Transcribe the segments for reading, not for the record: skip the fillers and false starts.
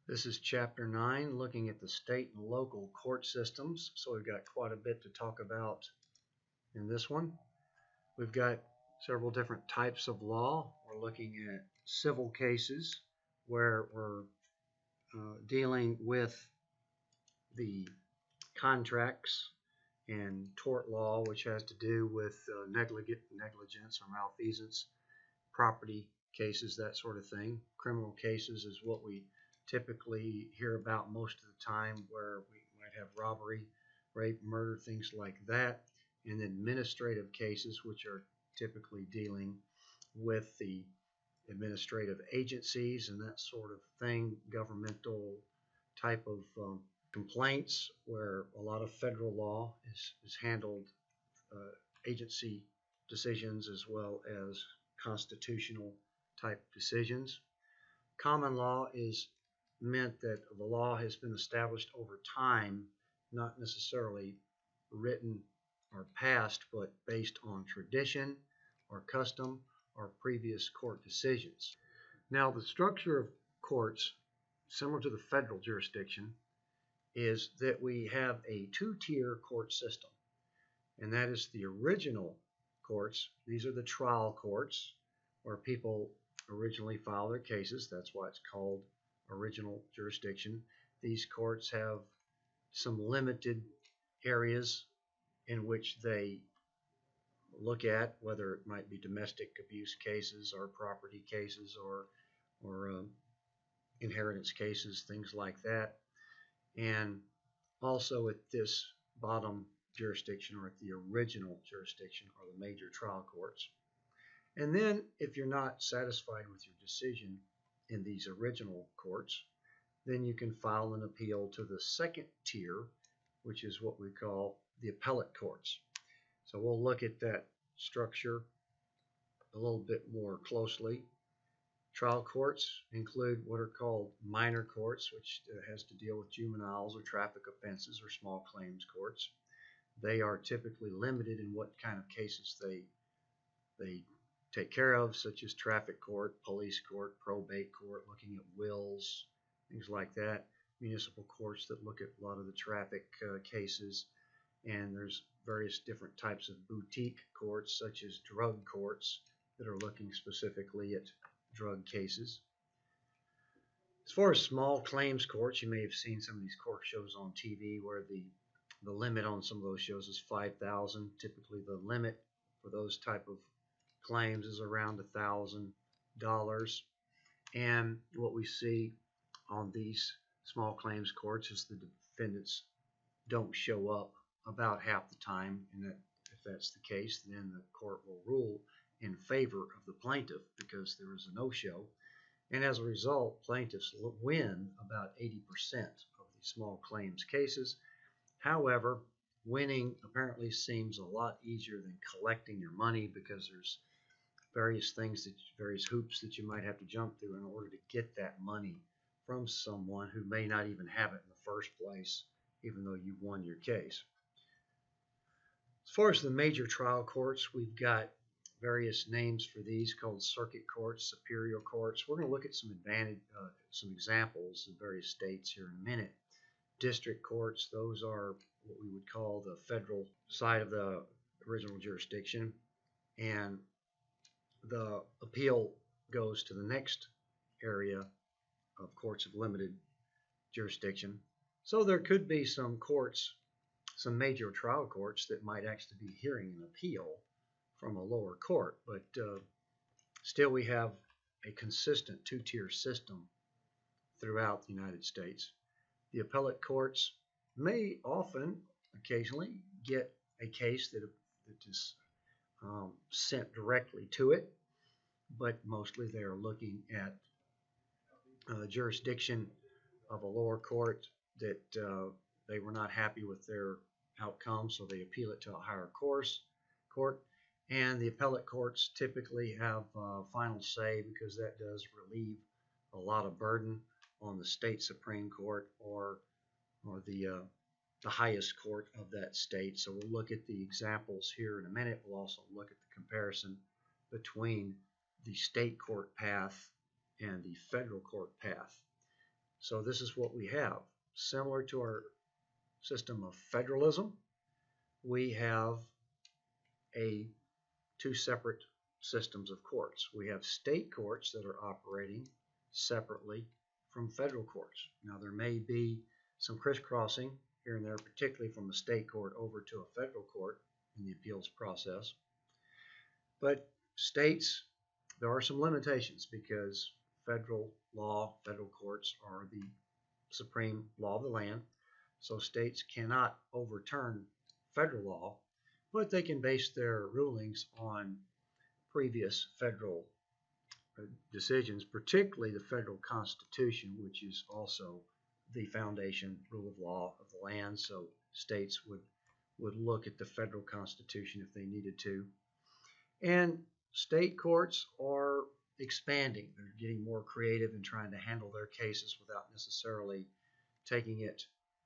This is Chapter 9, looking at the state and local court systems. So we've got quite a bit to talk about in this one. We've got several different types of law. We're looking at civil cases where we're dealing with the contracts, and tort law, which has to do with negligence or malfeasance, property cases, that sort of thing. Criminal cases is what we typically hear about most of the time, where we might have robbery, rape, murder, things like that. And administrative cases, which are typically dealing with the administrative agencies and that sort of thing, governmental type of complaints, where a lot of federal law is handled, agency decisions as well as constitutional type decisions. Common law is meant that the law has been established over time, not necessarily written or passed, but based on tradition or custom or previous court decisions. Now, the structure of courts, similar to the federal jurisdiction, is that we have a two-tier court system, and that is the original courts. These are the trial courts where people originally file their cases. That's why it's called original jurisdiction. These courts have some limited areas in which they look at, whether it might be domestic abuse cases or property cases or inheritance cases, things like that. And also at this bottom jurisdiction, or at the original jurisdiction, are the major trial courts. And then if you're not satisfied with your decision in these original courts, then you can file an appeal to the second tier, which is what we call the appellate courts. So we'll look at that structure a little bit more closely. Trial courts include what are called minor courts, which has to deal with juveniles or traffic offenses, or small claims courts. They are typically limited in what kind of cases they take care of, such as traffic court, police court, probate court, looking at wills, things like that. Municipal courts that look at a lot of the traffic cases. And there's various different types of boutique courts, such as drug courts, that are looking specifically at drug cases. As far as small claims courts, you may have seen some of these court shows on TV where the limit on some of those shows is $5,000. Typically the limit for those type of claims is around $1,000. And what we see on these small claims courts is the defendants don't show up about half the time, and that if that's the case, then the court will rule in favor of the plaintiff because there is a no-show. And as a result, plaintiffs win about 80% of the small claims cases. However, winning apparently seems a lot easier than collecting your money, because there's various hoops that you might have to jump through in order to get that money from someone who may not even have it in the first place, even though you won your case. As far as the major trial courts, we've got various names for these, called circuit courts, superior courts. We're going to look at some examples in various states here in a minute. District courts, those are what we would call the federal side of the original jurisdiction, and the appeal goes to the next area of courts of limited jurisdiction. So there could be some courts, some major trial courts, that might actually be hearing an appeal from a lower court, but still we have a consistent two-tier system throughout the United States. The appellate courts may occasionally get a case that is sent directly to it, but mostly they are looking at jurisdiction of a lower court that they were not happy with their outcome, so they appeal it to a higher court. And the appellate courts typically have final say, because that does relieve a lot of burden on the state Supreme Court or the highest court of that state. So we'll look at the examples here in a minute. We'll also look at the comparison between the state court path and the federal court path. So this is what we have. Similar to our system of federalism, we have two separate systems of courts. We have state courts that are operating separately from federal courts. Now there may be some crisscrossing here and there, particularly from a state court over to a federal court in the appeals process. But states, there are some limitations because federal law, federal courts are the supreme law of the land. So states cannot overturn federal law, but they can base their rulings on previous federal decisions, particularly the federal Constitution, which is also the foundation rule of law of the land. So states would look at the federal Constitution if they needed to. And state courts are expanding. They're getting more creative in trying to handle their cases without necessarily taking it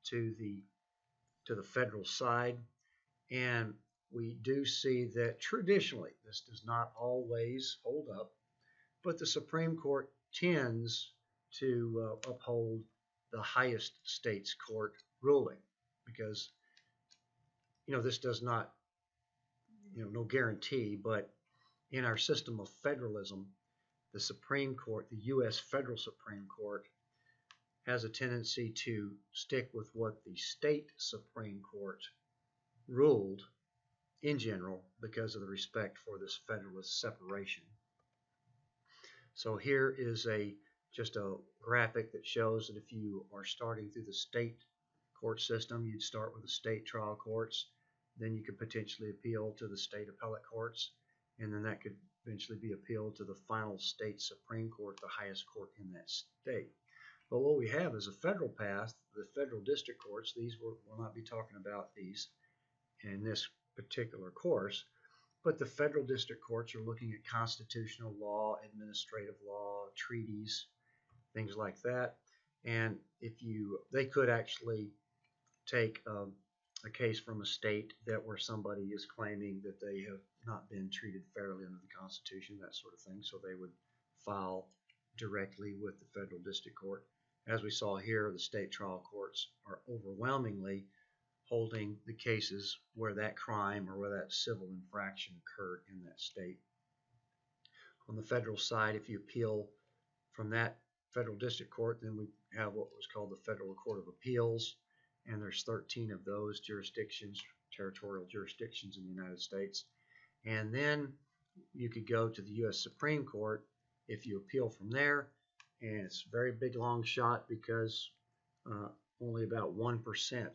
to the federal side. And we do see that traditionally, this does not always hold up, but the Supreme Court tends to uphold the highest state's court ruling because, this does not, no guarantee, but in our system of federalism, the Supreme Court, the U.S. Federal Supreme Court, has a tendency to stick with what the state Supreme Court ruled in general because of the respect for this federalist separation. So here is just a graphic that shows that if you are starting through the state court system, you'd start with the state trial courts, then you could potentially appeal to the state appellate courts, and then that could eventually be appealed to the final state Supreme Court, the highest court in that state. But what we have is a federal path, the federal district courts. These we'll not be talking about these in this particular course, but the federal district courts are looking at constitutional law, administrative law, treaties, things like that. And they could actually take a case from a state where somebody is claiming that they have not been treated fairly under the Constitution, that sort of thing. So they would file directly with the federal district court. As we saw here, the state trial courts are overwhelmingly holding the cases where that crime or where that civil infraction occurred in that state. On the federal side, if you appeal from that federal district court, then we have what was called the Federal Court of Appeals, and there's 13 of those jurisdictions, territorial jurisdictions in the United States. And then you could go to the U.S. Supreme Court if you appeal from there, and it's a very big long shot because only about 1%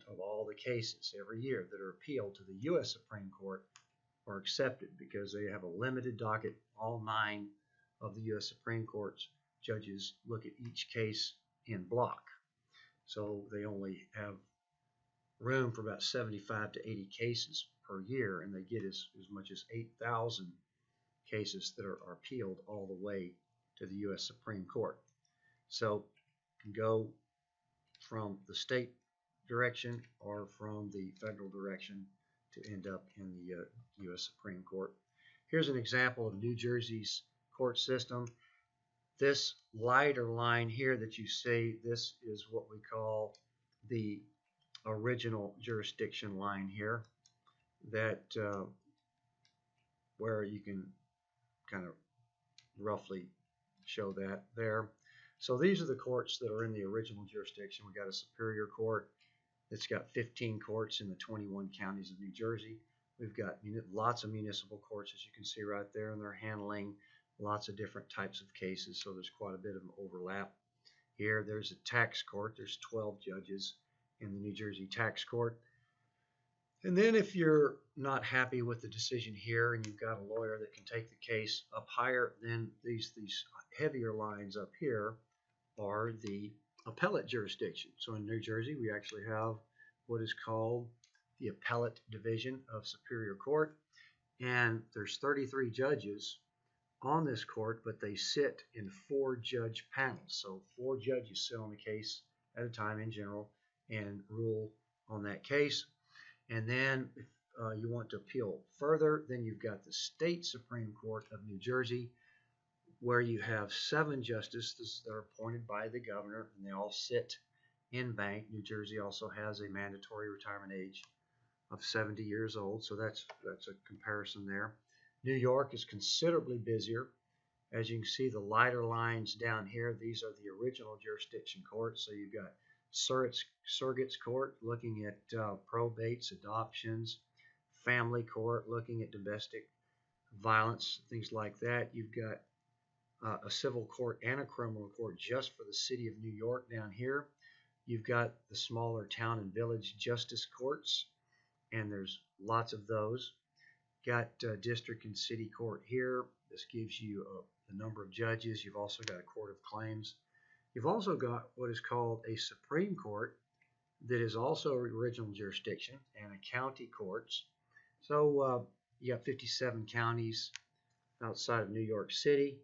of all the cases every year that are appealed to the U.S. Supreme Court are accepted because they have a limited docket. All 9 of the U.S. Supreme Court's judges look at each case in block. So they only have room for about 75 to 80 cases per year, and they get as much as 8,000 cases that are appealed all the way to the U.S. Supreme Court. So you can go from the state direction or from the federal direction to end up in the U.S. Supreme Court. Here's an example of New Jersey's court system. This lighter line here that you see, this is what we call the original jurisdiction line here, that where you can kind of roughly show that there. So these are the courts that are in the original jurisdiction. We've got a superior court that's got 15 courts in the 21 counties of New Jersey. We've got lots of municipal courts, as you can see right there, and they're handling lots of different types of cases, so there's quite a bit of an overlap here. There's a tax court. There's 12 judges in the New Jersey tax court. And then if you're not happy with the decision here and you've got a lawyer that can take the case up higher, then these heavier lines up here are the appellate jurisdiction. So in New Jersey, we actually have what is called the appellate division of Superior Court, and there's 33 judges on this court, but they sit in 4-judge panels. So 4 judges sit on a case at a time in general and rule on that case. And then if you want to appeal further, then you've got the State Supreme Court of New Jersey. where you have 7 justices that are appointed by the governor, and they all sit in bank. New Jersey also has a mandatory retirement age of 70 years old, so that's a comparison there. New York is considerably busier. As you can see, the lighter lines down here, these are the original jurisdiction courts. So you've got surrogates court looking at probates, adoptions, family court looking at domestic violence, things like that. You've got a civil court and a criminal court just for the city of New York down here. You've got the smaller town and village justice courts, and there's lots of those. Got district and city court here. This gives you the number of judges. You've also got a court of claims. You've also got what is called a Supreme Court that is also original jurisdiction, and a county courts. So you got 57 counties outside of New York City,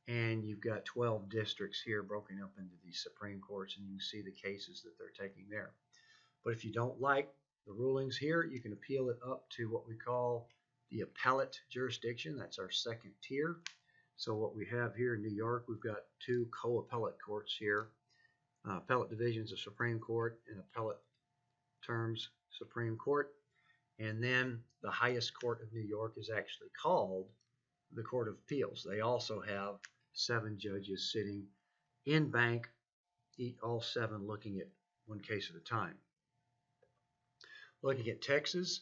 and you've got 12 districts here broken up into these Supreme Courts, and you can see the cases that they're taking there. But if you don't like the rulings here, you can appeal it up to what we call the appellate jurisdiction. That's our second tier. So what we have here in New York, we've got 2 co-appellate courts here, appellate divisions of Supreme Court and appellate terms Supreme Court. And then the highest court of New York is actually called the Court of Appeals. They also have 7 judges sitting in bank, all 7 looking at one case at a time. Looking at Texas.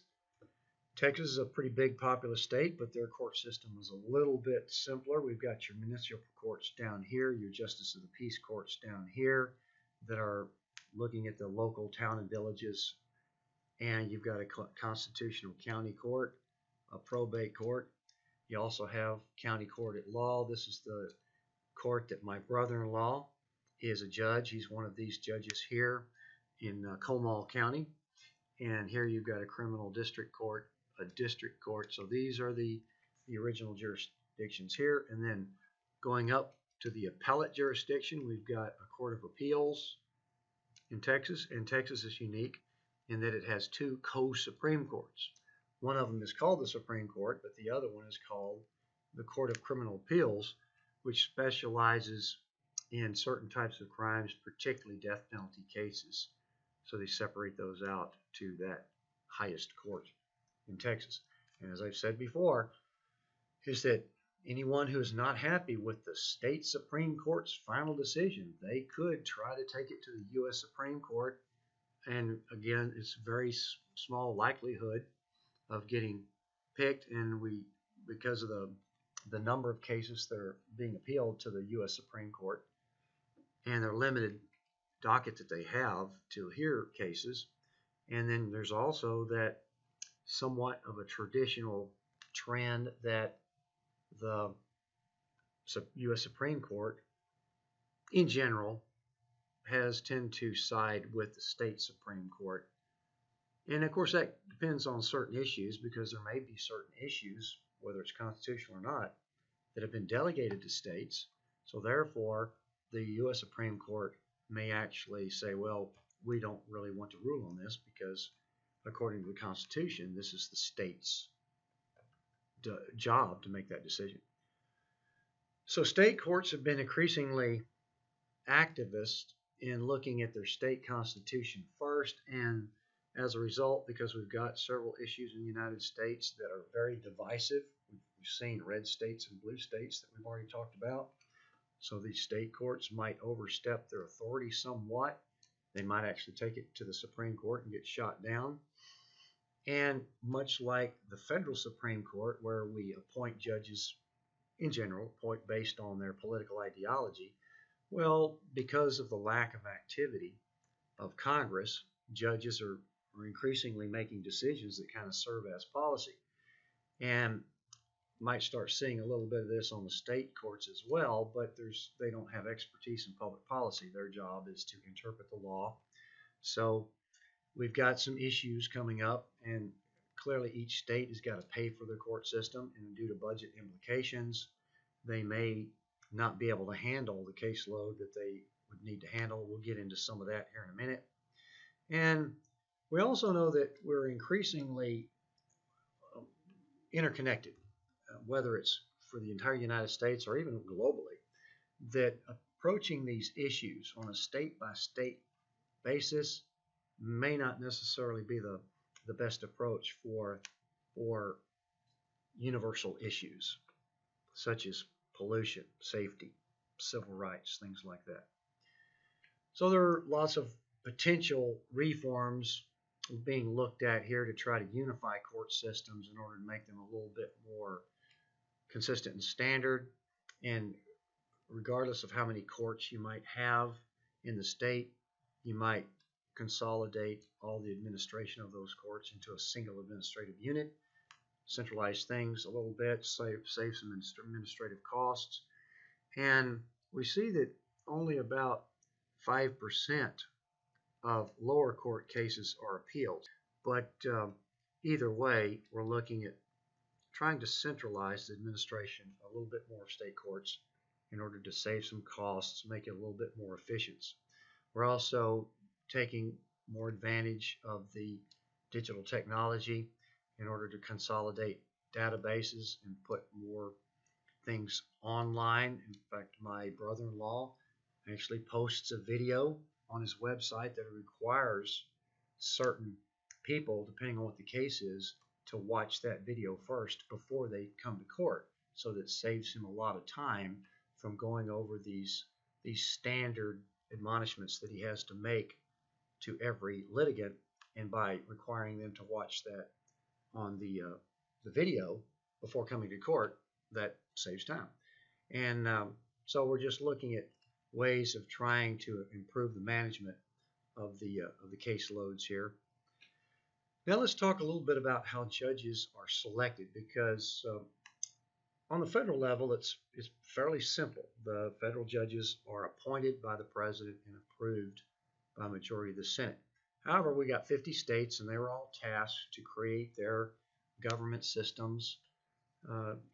Texas is a pretty big populous state, but their court system is a little bit simpler. We've got your municipal courts down here, your justice of the peace courts down here that are looking at the local town and villages, and you've got a constitutional county court, a probate court. You also have county court at law. This is the court that my brother-in-law is a judge. He's one of these judges here in Comal County. And here you've got a criminal district court, a district court. So these are the original jurisdictions here. And then going up to the appellate jurisdiction, we've got a court of appeals in Texas. And Texas is unique in that it has 2 co-Supreme Courts. One of them is called the Supreme Court, but the other one is called the Court of Criminal Appeals, which specializes in certain types of crimes, particularly death penalty cases. So they separate those out to that highest court in Texas. And as I've said before, is that anyone who is not happy with the state Supreme Court's final decision, they could try to take it to the U.S. Supreme Court. And again, it's very small likelihood of getting picked, and because of the number of cases that are being appealed to the U.S. Supreme Court and their limited docket that they have to hear cases. And then there's also that somewhat of a traditional trend that the U.S. Supreme Court in general has tended to side with the state Supreme Court. And of course that depends on certain issues, because there may be certain issues, whether it's constitutional or not, that have been delegated to states. So therefore the U.S. Supreme Court may actually say, well, we don't really want to rule on this because according to the Constitution, this is the state's job to make that decision. So state courts have been increasingly activist in looking at their state constitution first, and as a result, because we've got several issues in the United States that are very divisive, we've seen red states and blue states that we've already talked about. So these state courts might overstep their authority somewhat. They might actually take it to the Supreme Court and get shot down. And much like the federal Supreme Court, where we appoint judges in general, based on their political ideology, well, because of the lack of activity of Congress, judges are increasingly making decisions that kind of serve as policy. And might start seeing a little bit of this on the state courts as well, but they don't have expertise in public policy. Their job is to interpret the law. So we've got some issues coming up, and clearly each state has got to pay for their court system, and due to budget implications, they may not be able to handle the caseload that they would need to handle. We'll get into some of that here in a minute. And we also know that we're increasingly interconnected, whether it's for the entire United States or even globally, that approaching these issues on a state-by-state basis may not necessarily be the best approach for universal issues such as pollution, safety, civil rights, things like that. So there are lots of potential reforms being looked at here to try to unify court systems in order to make them a little bit more consistent and standard. And regardless of how many courts you might have in the state, you might consolidate all the administration of those courts into a single administrative unit, centralize things a little bit, save some administrative costs. And we see that only about 5% of lower court cases are appealed. But either way, we're looking at trying to centralize the administration a little bit more of state courts in order to save some costs, make it a little bit more efficient. We're also taking more advantage of the digital technology in order to consolidate databases and put more things online. In fact, my brother-in-law actually posts a video on his website that requires certain people, depending on what the case is, to watch that video first before they come to court, so that saves him a lot of time from going over these standard admonishments that he has to make to every litigant, and by requiring them to watch that on the video before coming to court, that saves time. And so we're just looking at ways of trying to improve the management of the caseloads here. Now let's talk a little bit about how judges are selected, because on the federal level, it's fairly simple. The federal judges are appointed by the president and approved by a majority of the Senate. However, we got 50 states, and they were all tasked to create their government systems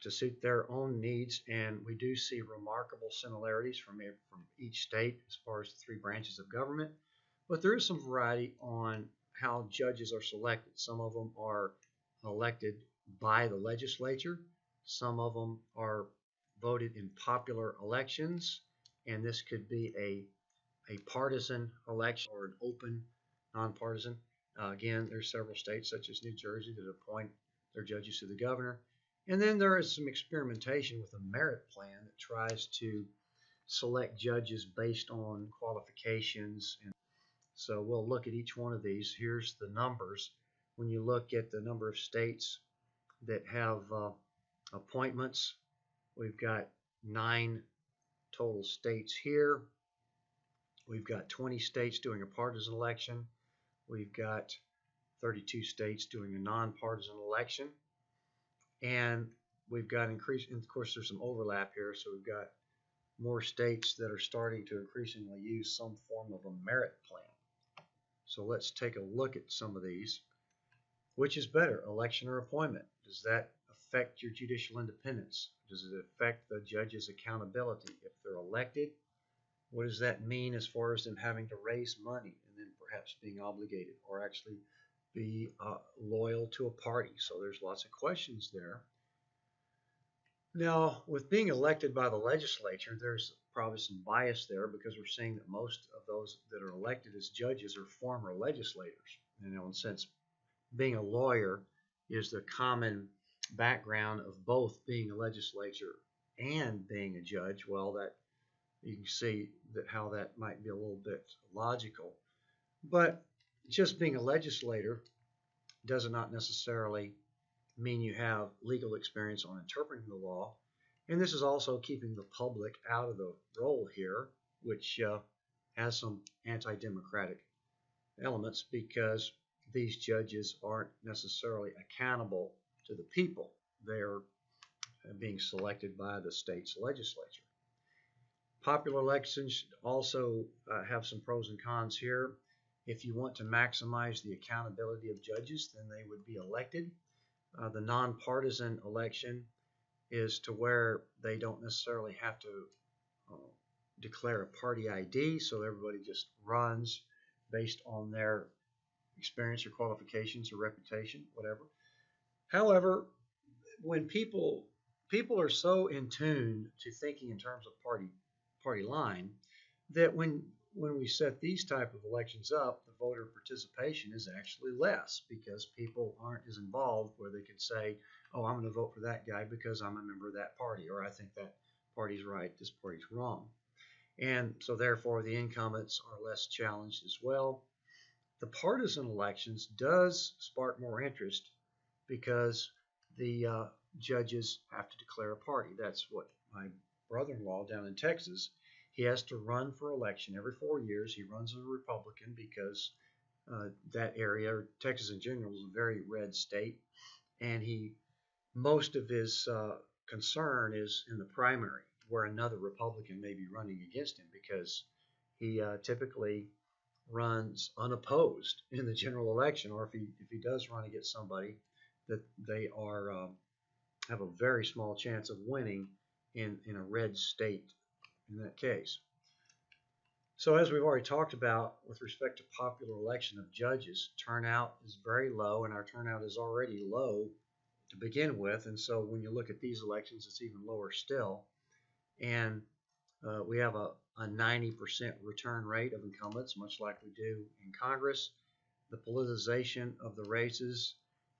to suit their own needs, and we do see remarkable similarities from each state as far as the three branches of government. But there is some variety on how judges are selected. Some of them are elected by the legislature. Some of them are voted in popular elections, and this could be a partisan election or an open, nonpartisan. Again, there's several states such as New Jersey that appoint their judges to the governor. And then there is some experimentation with a merit plan that tries to select judges based on qualifications. And so we'll look at each one of these. Here's the numbers. When you look at the number of states that have appointments, we've got 9 total states here. We've got 20 states doing a partisan election. We've got 32 states doing a nonpartisan election. And we've got increase, and of course there's some overlap here, so we've got more states that are starting to increasingly use some form of a merit plan. So let's take a look at some of these. Which is better, election or appointment? Does that affect your judicial independence? Does it affect the judge's accountability? If they're elected, what does that mean as far as them having to raise money and then perhaps being obligated or actually be loyal to a party? So there's lots of questions there. Now, with being elected by the legislature, there's probably some bias there, because we're seeing that most of those that are elected as judges are former legislators. You know, in a sense, being a lawyer is the common background of both being a legislator and being a judge. Well, that you can see that how that might be a little bit logical. But just being a legislator does not necessarily mean you have legal experience on interpreting the law. And this is also keeping the public out of the role here, which has some anti-democratic elements, because these judges aren't necessarily accountable to the people. They're being selected by the state's legislature. Popular elections also have some pros and cons here. If you want to maximize the accountability of judges, then they would be elected. The nonpartisan election is to where they don't necessarily have to declare a party ID, so everybody just runs based on their experience or qualifications or reputation, whatever. However, when people people are so in tune to thinking in terms of party line that when we set these type of elections up, the voter participation is actually less because people aren't as involved where they can say, oh, I'm going to vote for that guy because I'm a member of that party, or I think that party's right, this party's wrong. And so therefore the incumbents are less challenged as well. The partisan elections does spark more interest because the judges have to declare a party. That's what my brother-in-law down in Texas, he has to run for election every 4 years. He runs as a Republican because that area, or Texas in general, is a very red state, and most of his concern is in the primary, where another Republican may be running against him because he typically runs unopposed in the general election, or if he does run against somebody that they are have a very small chance of winning in a red state in that case. So as we've already talked about with respect to popular election of judges, turnout is very low, and our turnout is already low to begin with. And so when you look at these elections, it's even lower still. And we have a 90% return rate of incumbents, much like we do in Congress. The politicization of the races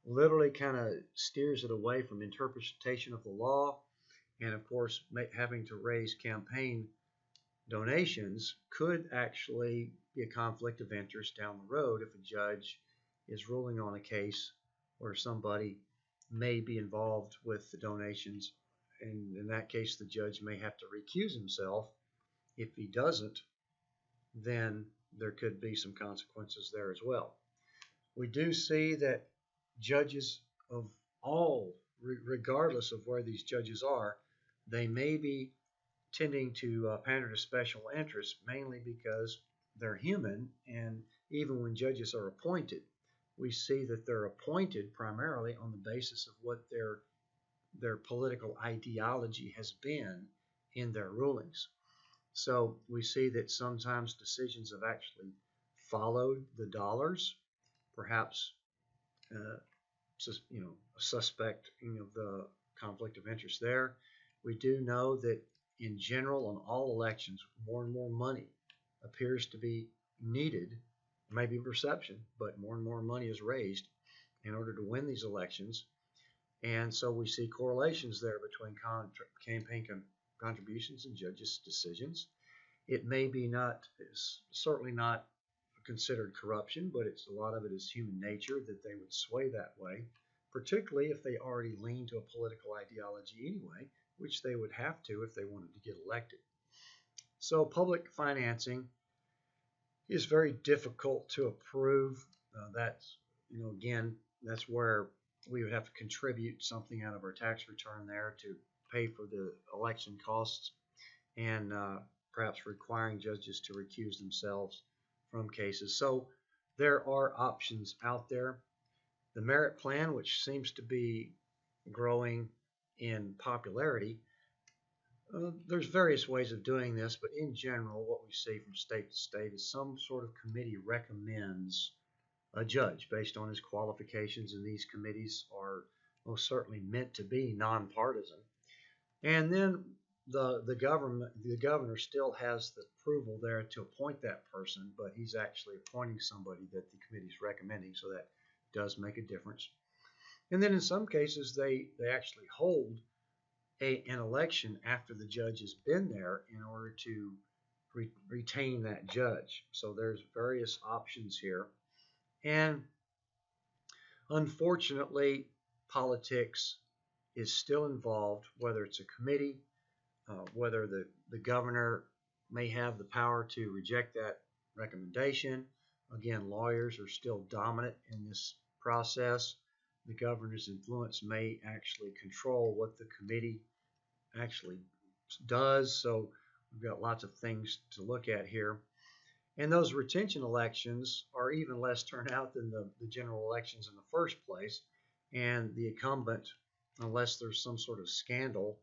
literally kind of steers it away from interpretation of the law. And of course, having to raise campaign donations could actually be a conflict of interest down the road if a judge is ruling on a case where somebody may be involved with the donations. And in that case, the judge may have to recuse himself. If he doesn't, then there could be some consequences there as well. We do see that judges of all, regardless of where these judges are, they may be tending to pander to special interests, mainly because they're human. And even when judges are appointed, we see that they're appointed primarily on the basis of what their political ideology has been in their rulings. So we see that sometimes decisions have actually followed the dollars, perhaps uh, a suspect of the conflict of interest there. We do know that in general on all elections, more and more money appears to be needed. Maybe perception, but more and more money is raised in order to win these elections. And so we see correlations there between campaign contributions and judges' decisions. It may be certainly not considered corruption, but a lot of it is human nature that they would sway that way, particularly if they already lean to a political ideology anyway, which they would have to if they wanted to get elected. So public financing is very difficult to approve. Again, that's where we would have to contribute something out of our tax return there to pay for the election costs, and perhaps requiring judges to recuse themselves from cases. So there are options out there. The merit plan, which seems to be growing in popularity, there's various ways of doing this, but in general, what we see from state to state is some sort of committee recommends a judge based on his qualifications, and these committees are most certainly meant to be nonpartisan. And then the governor still has the approval there to appoint that person, but he's actually appointing somebody that the committee's recommending, so that does make a difference. And then in some cases, they actually hold an election after the judge has been there in order to retain that judge. So there's various options here. And unfortunately, politics is still involved, whether it's a committee, whether the governor may have the power to reject that recommendation. Again, lawyers are still dominant in this process. The governor's influence may actually control what the committee actually does. So we've got lots of things to look at here. And those retention elections are even less turnout than the general elections in the first place. And the incumbent, unless there's some sort of scandal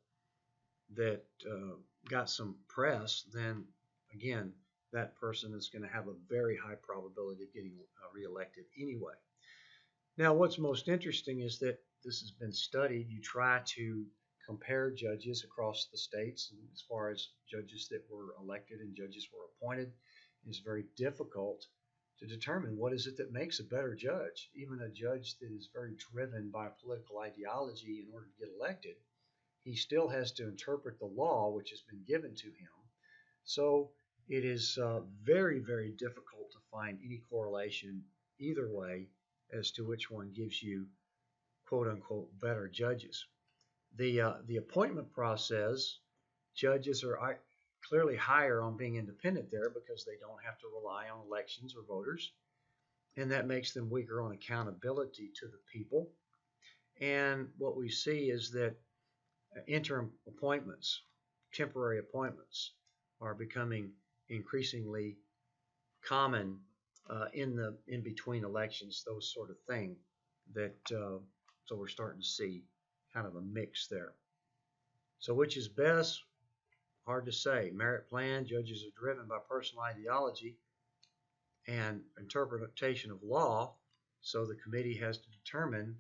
that got some press, then again, that person is going to have a very high probability of getting reelected anyway. Now, what's most interesting is that this has been studied. You try to compare judges across the states as far as judges that were elected and judges were appointed. It's very difficult to determine what is it that makes a better judge. Even a judge that is very driven by political ideology in order to get elected, he still has to interpret the law which has been given to him. So it is very, very difficult to find any correlation either way as to which one gives you quote unquote better judges. The appointment process, judges are clearly higher on being independent there because they don't have to rely on elections or voters, and that makes them weaker on accountability to the people. And what we see is that interim appointments, temporary appointments, are becoming increasingly common in between elections, those sort of thing. So we're starting to see kind of a mix there. So which is best? Hard to say. Merit plan, judges are driven by personal ideology and interpretation of law, so the committee has to determine,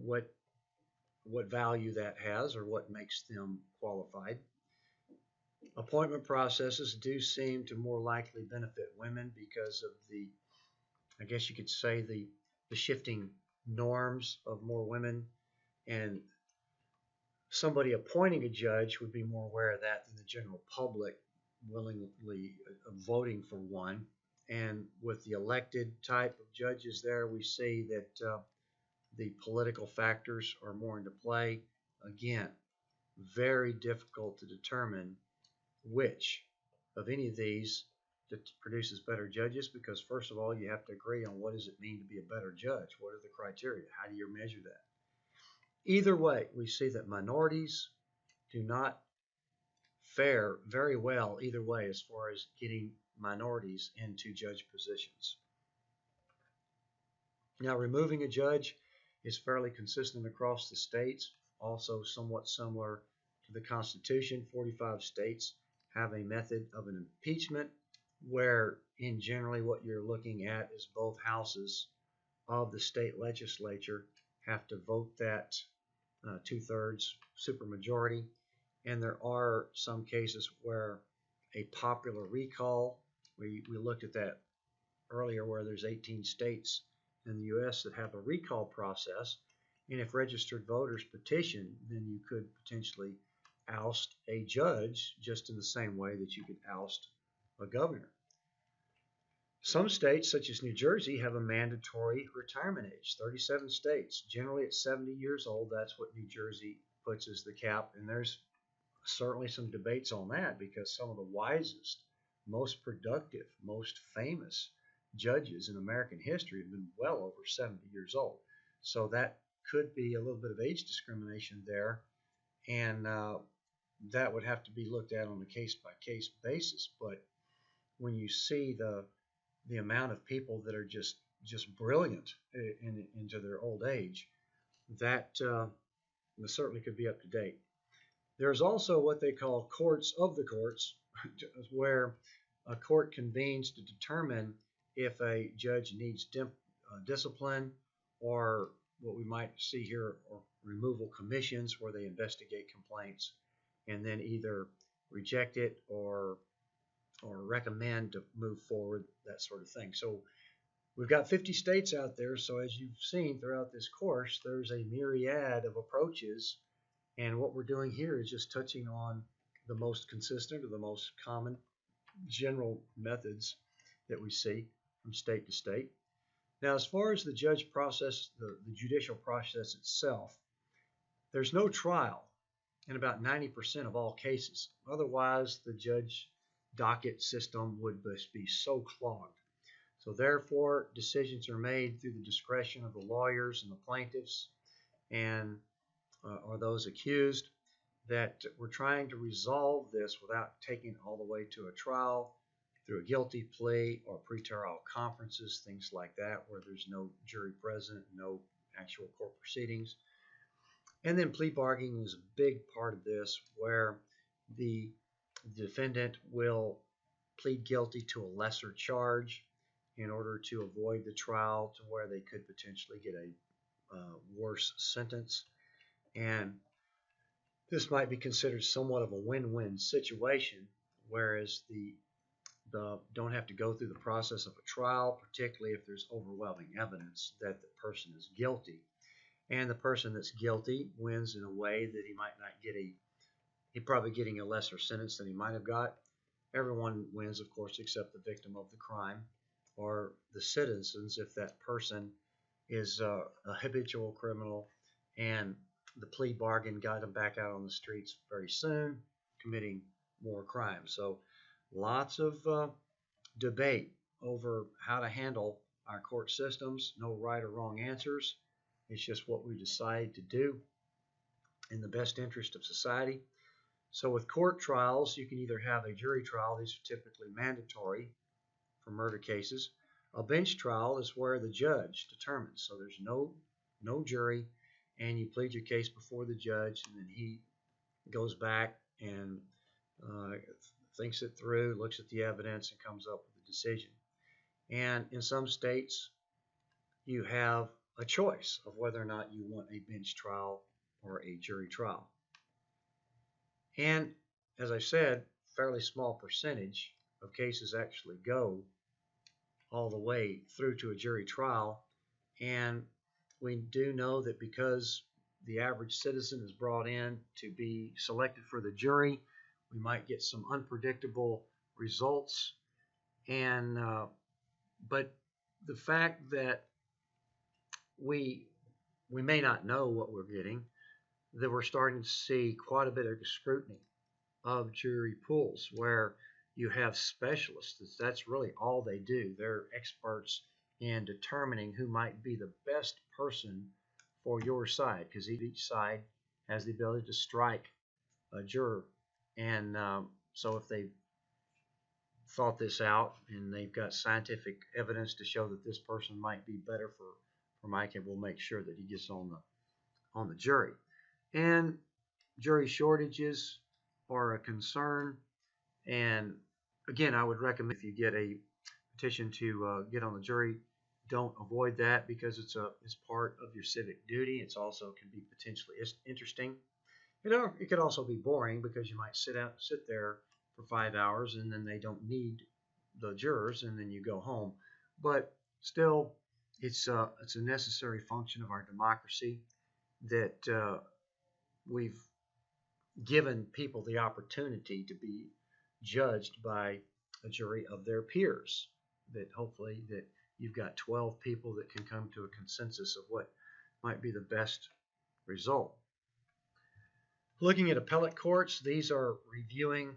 what value that has or what makes them qualified. Appointment processes do seem to more likely benefit women because of I guess you could say, the shifting norms of more women, and somebody appointing a judge would be more aware of that than the general public willingly voting for one. And with the elected type of judges there, we see that the political factors are more into play. Again, very difficult to determine which of any of these that produces better judges, because first of all, you have to agree on what does it mean to be a better judge. What are the criteria? How do you measure that? Either way, we see that minorities do not fare very well either way as far as getting minorities into judge positions. Now, removing a judge is fairly consistent across the states, also somewhat similar to the Constitution. 45 states have a method of an impeachment where, in generally, what you're looking at is both houses of the state legislature have to vote that 2/3 supermajority. And there are some cases where a popular recall, we looked at that earlier, where there's 18 states in the U.S. that have a recall process, and if registered voters petition, then you could potentially oust a judge just in the same way that you could oust a governor. Some states, such as New Jersey, have a mandatory retirement age. 37 states, generally at 70 years old, that's what New Jersey puts as the cap, and there's certainly some debates on that because some of the wisest, most productive, most famous judges in American history have been well over 70 years old. So that could be a little bit of age discrimination there, and that would have to be looked at on a case-by-case basis. But when you see the amount of people that are just brilliant into their old age, that certainly could be up to date. There's also what they call courts of the courts, where a court convenes to determine if a judge needs discipline, or what we might see here are removal commissions, where they investigate complaints and then either reject it or recommend to move forward, that sort of thing. So we've got 50 states out there, so as you've seen throughout this course, there's a myriad of approaches. And what we're doing here is just touching on the most consistent or the most common general methods that we see from state to state. Now, as far as the judge process, the judicial process itself, there's no trial in about 90% of all cases. Otherwise, the judge docket system would just be so clogged. So therefore, decisions are made through the discretion of the lawyers and the plaintiffs and or those accused, that we're trying to resolve this without taking it all the way to a trial through a guilty plea or pretrial conferences, things like that, where there's no jury present, no actual court proceedings. And then plea bargaining is a big part of this, where the defendant will plead guilty to a lesser charge in order to avoid the trial, to where they could potentially get a worse sentence. And This might be considered somewhat of a win-win situation, whereas the don't have to go through the process of a trial, particularly if there's overwhelming evidence that the person is guilty. And the person that's guilty wins in a way that he might not get he probably getting a lesser sentence than he might have got. Everyone wins, of course, except the victim of the crime or the citizens if that person is a habitual criminal and the plea bargain got him back out on the streets very soon, committing more crimes. So lots of debate over how to handle our court systems. No right or wrong answers. It's just what we decide to do in the best interest of society. So with court trials, you can either have a jury trial. These are typically mandatory for murder cases. A bench trial is where the judge determines. So there's no jury, and you plead your case before the judge, and then he goes back and thinks it through, looks at the evidence, and comes up with a decision. And in some states, you have a choice of whether or not you want a bench trial or a jury trial. And as I said, fairly small percentage of cases actually go all the way through to a jury trial. And we do know that because the average citizen is brought in to be selected for the jury, we might get some unpredictable results. And but the fact that we may not know what we're getting, that we're starting to see quite a bit of scrutiny of jury pools where you have specialists. That's really all they do. They're experts in determining who might be the best person for your side, because each side has the ability to strike a juror. And so if they thought this out and they've got scientific evidence to show that this person might be better for Mike, and we'll make sure that he gets on the jury. And jury shortages are a concern. And again, I would recommend if you get a petition to get on the jury, don't avoid that because it's part of your civic duty. It's also can be potentially interesting. It could also be boring because you might sit there for 5 hours and then they don't need the jurors and then you go home. But still, it's a necessary function of our democracy that we've given people the opportunity to be judged by a jury of their peers. That hopefully that you've got 12 people that can come to a consensus of what might be the best result. Looking at appellate courts, these are reviewing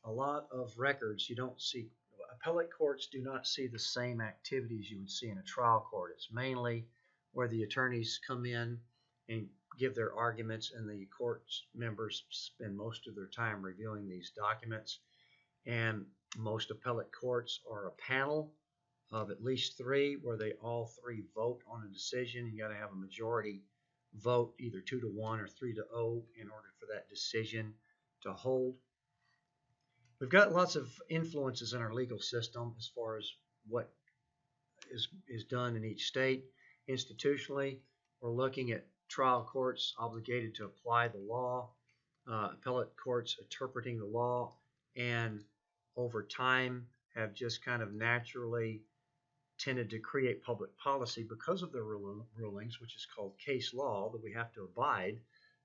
a lot of records. You don't see appellate courts do not see the same activities you would see in a trial court. It's mainly where the attorneys come in and give their arguments, and the court members spend most of their time reviewing these documents. And most appellate courts are a panel of at least 3 where they all 3 vote on a decision. You got to have a majority vote, either 2-1 or 3-0, in order for that decision to hold. We've got lots of influences in our legal system as far as what is done in each state. Institutionally, we're looking at trial courts obligated to apply the law, appellate courts interpreting the law, and over time have just kind of naturally tended to create public policy because of their rulings, which is called case law, that we have to abide.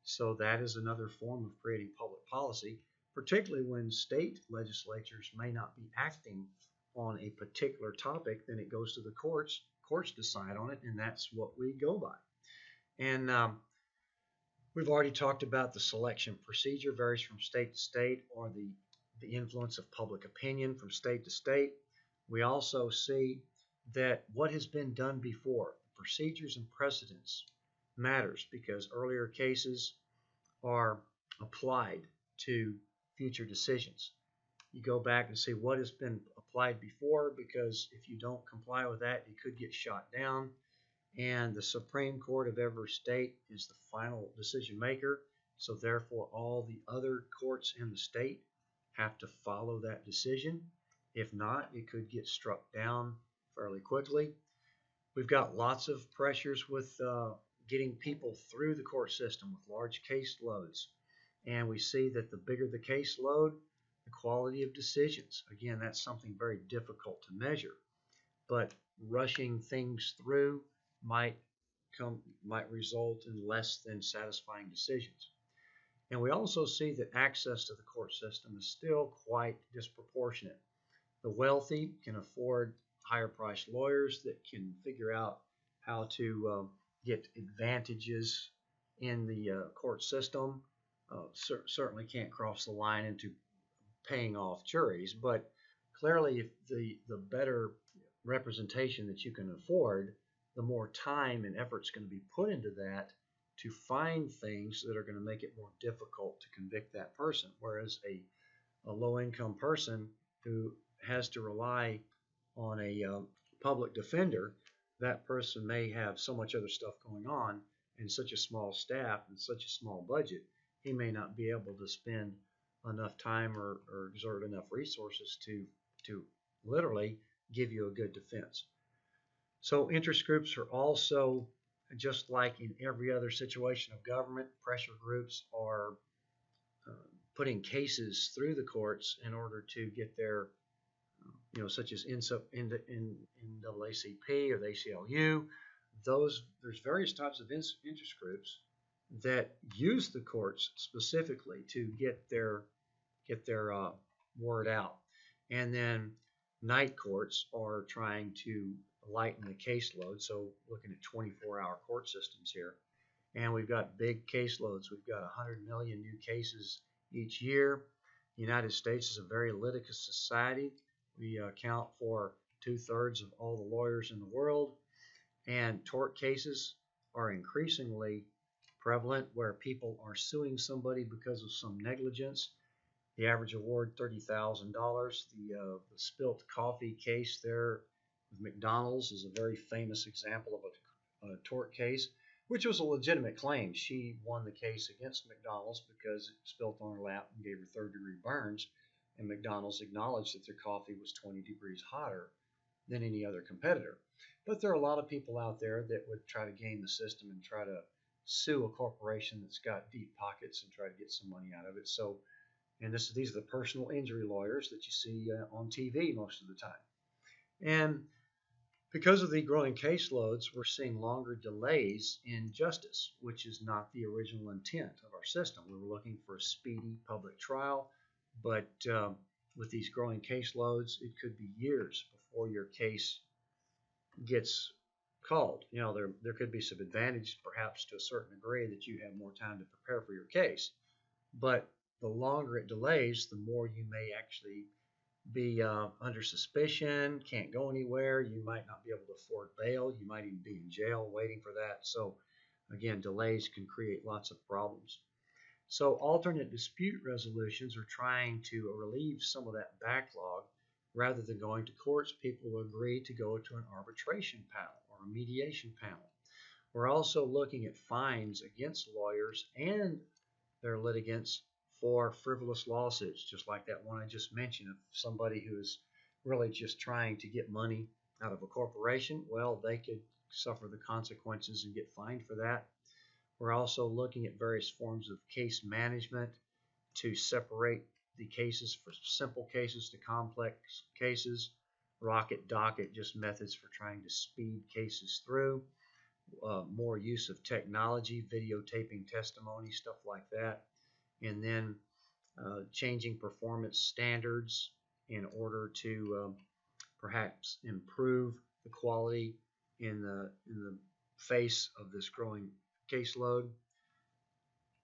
So that is another form of creating public policy, particularly when state legislatures may not be acting on a particular topic. Then it goes to the courts. Courts decide on it, and that's what we go by. And we've already talked about the selection procedure varies from state to state, or the influence of public opinion from state to state. We also see that what has been done before, procedures and precedents, matters because earlier cases are applied to future decisions. You go back and see what has been applied before, because if you don't comply with that, you could get shot down. And the Supreme Court of every state is the final decision maker. So therefore, all the other courts in the state have to follow that decision. If not, it could get struck down fairly quickly. We've got lots of pressures with getting people through the court system with large case loads. And we see that the bigger the caseload, the quality of decisions. Again, that's something very difficult to measure, but rushing things through might result in less than satisfying decisions. And we also see that access to the court system is still quite disproportionate. The wealthy can afford higher priced lawyers that can figure out how to get advantages in the court system. Certainly can't cross the line into paying off juries, but clearly, if the better representation that you can afford, the more time and effort is going to be put into that to find things that are going to make it more difficult to convict that person. Whereas a low-income person who has to rely on a public defender, that person may have so much other stuff going on and such a small staff and such a small budget, he may not be able to spend enough time or exert enough resources to literally give you a good defense. So interest groups are also, just like in every other situation of government, pressure groups are putting cases through the courts in order to get their, such as NAACP or the ACLU. There's various types of interest groups that use the courts specifically to get their word out. And then night courts are trying to lighten the caseload. So looking at 24-hour court systems here. And we've got big caseloads. We've got 100 million new cases each year. The United States is a very litigious society. We account for 2/3 of all the lawyers in the world. And tort cases are increasingly prevalent where people are suing somebody because of some negligence. The average award, $30,000. The spilt coffee case there with McDonald's is a very famous example of a tort case, which was a legitimate claim. She won the case against McDonald's because it spilt on her lap and gave her third-degree burns, and McDonald's acknowledged that their coffee was 20 degrees hotter than any other competitor. But there are a lot of people out there that would try to game the system and try to sue a corporation that's got deep pockets and try to get some money out of it. So, and these are the personal injury lawyers that you see on TV most of the time. And because of the growing caseloads, we're seeing longer delays in justice, which is not the original intent of our system. We were looking for a speedy public trial, but with these growing caseloads, it could be years before your case gets called. There could be some advantage, perhaps to a certain degree, that you have more time to prepare for your case. But the longer it delays, the more you may actually be under suspicion, can't go anywhere. You might not be able to afford bail. You might even be in jail waiting for that. So again, delays can create lots of problems. So alternate dispute resolutions are trying to relieve some of that backlog. Rather than going to courts, people will agree to go to an arbitration panel or a mediation panel. We're also looking at fines against lawyers and their litigants for frivolous lawsuits, just like that one I just mentioned of somebody who is really just trying to get money out of a corporation. Well, they could suffer the consequences and get fined for that. We're also looking at various forms of case management to separate the cases for simple cases to complex cases. Rocket docket, just methods for trying to speed cases through. More use of technology, videotaping testimony, stuff like that. And then changing performance standards in order to perhaps improve the quality in the face of this growing caseload.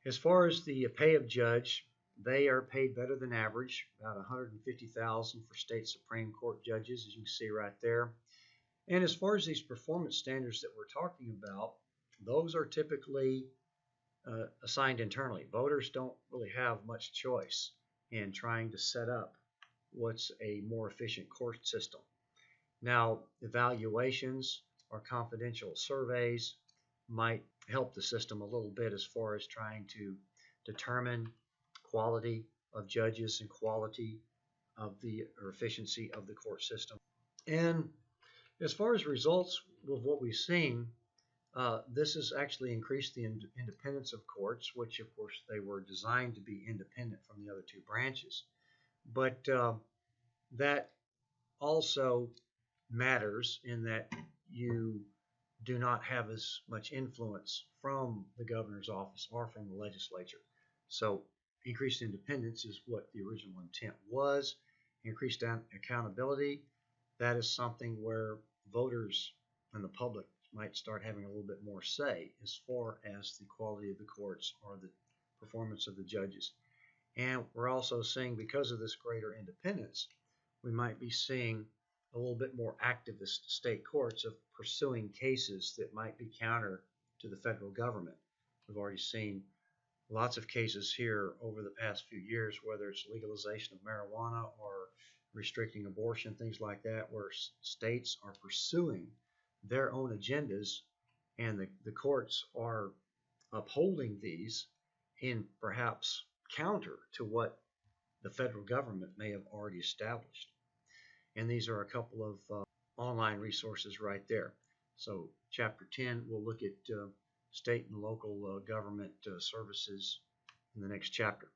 As far as the pay of judge, they are paid better than average, about $150,000 for state Supreme Court judges, as you can see right there. And as far as these performance standards that we're talking about, those are typically assigned internally. Voters don't really have much choice in trying to set up what's a more efficient court system. Now, evaluations or confidential surveys might help the system a little bit as far as trying to determine quality of judges and quality of or efficiency of the court system. And as far as results of what we've seen, This has actually increased the independence of courts, which of course they were designed to be independent from the other two branches. But that also matters in that you do not have as much influence from the governor's office or from the legislature. So increased independence is what the original intent was. Increased accountability, that is something where voters and the public might start having a little bit more say as far as the quality of the courts or the performance of the judges. And we're also seeing, because of this greater independence, we might be seeing a little bit more activist state courts of pursuing cases that might be counter to the federal government. We've already seen lots of cases here over the past few years, whether it's legalization of marijuana or restricting abortion, things like that, where states are pursuing their own agendas and the courts are upholding these in perhaps counter to what the federal government may have already established. And these are a couple of online resources right there. So Chapter 10 will look at state and local government services in the next chapter.